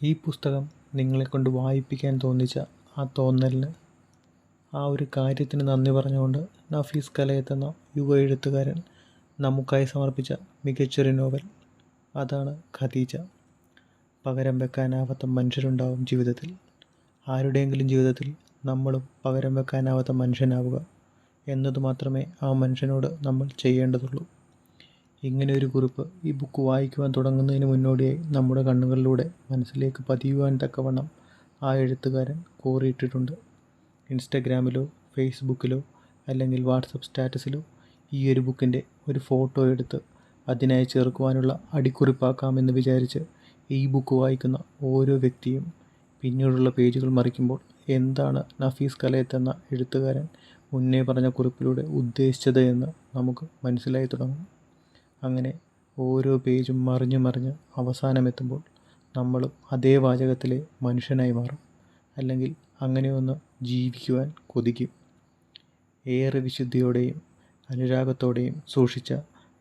ഈ പുസ്തകം നിങ്ങളെക്കൊണ്ട് വായിപ്പിക്കാൻ തോന്നിച്ച ആ തോന്നലിന്, ആ ഒരു കാര്യത്തിന് നന്ദി പറഞ്ഞുകൊണ്ട് നഫീസ് കലയത്ത് എന്ന യുവ എഴുത്തുകാരൻ നമുക്കായി സമർപ്പിച്ച മികച്ചൊരു നോവൽ, അതാണ് ഖദീജ. പകരം വെക്കാനാവാത്ത മനുഷ്യരുണ്ടാവും ജീവിതത്തിൽ. ആരുടെയെങ്കിലും ജീവിതത്തിൽ നമ്മളും പകരം വെക്കാനാവാത്ത മനുഷ്യനാവുക എന്നത് മാത്രമേ ആ മനുഷ്യനോട് നമ്മൾ ചെയ്യേണ്ടതുള്ളൂ. ഇങ്ങനെ ഒരു കുറിപ്പ് ഈ ബുക്ക് വായിക്കുവാൻ തുടങ്ങുന്നതിന് മുന്നോടിയായി നമ്മുടെ കണ്ണുകളിലൂടെ മനസ്സിലേക്ക് പതിയുവാൻ തക്കവണ്ണം ആ എഴുത്തുകാരൻ കോറിയിട്ടിട്ടുണ്ട്. ഇൻസ്റ്റഗ്രാമിലോ ഫേസ്ബുക്കിലോ അല്ലെങ്കിൽ വാട്സപ്പ് സ്റ്റാറ്റസിലോ ഈ ഒരു ബുക്കിൻ്റെ ഒരു ഫോട്ടോ എടുത്ത് അതിനായി ചേർക്കുവാനുള്ള അടിക്കുറിപ്പാക്കാമെന്ന് വിചാരിച്ച് ഈ ബുക്ക് വായിക്കുന്ന ഓരോ വ്യക്തിയും പിന്നീടുള്ള പേജുകൾ മറിക്കുമ്പോൾ എന്താണ് നഫീസ് കലയത്ത് എന്ന എഴുത്തുകാരൻ മുന്നേ പറഞ്ഞ കുറിപ്പിലൂടെ ഉദ്ദേശിച്ചത് എന്ന് നമുക്ക് മനസ്സിലായി തുടങ്ങും. അങ്ങനെ ഓരോ പേജും മറിഞ്ഞ് മറിഞ്ഞ് അവസാനമെത്തുമ്പോൾ നമ്മളും അതേ വാചകത്തിലെ മനുഷ്യനായി മാറും, അല്ലെങ്കിൽ അങ്ങനെ ഒന്ന് ജീവിക്കുവാൻ കൊതിക്കും. ഏറെ വിശുദ്ധിയോടെയും അനുരാഗത്തോടെയും സൂക്ഷിച്ച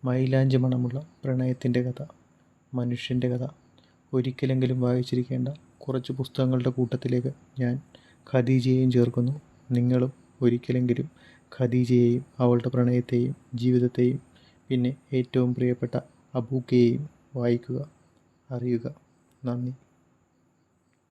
മൈലാഞ്ചി മണമുള്ള പ്രണയത്തിൻ്റെ കഥ, മനുഷ്യൻ്റെ കഥ. ഒരിക്കലെങ്കിലും വായിച്ചിരിക്കേണ്ട കുറച്ച് പുസ്തകങ്ങളുടെ കൂട്ടത്തിലേക്ക് ഞാൻ ഖദീജയെയും ചേർക്കുന്നു. നിങ്ങളും ഒരിക്കലെങ്കിലും ഖദീജയെയും അവളുടെ പ്രണയത്തെയും ജീവിതത്തെയും പിന്നെ ഏറ്റവും പ്രിയപ്പെട്ട അബൂക്കയെയും വായിക്കുക, അറിയുക. നന്ദി.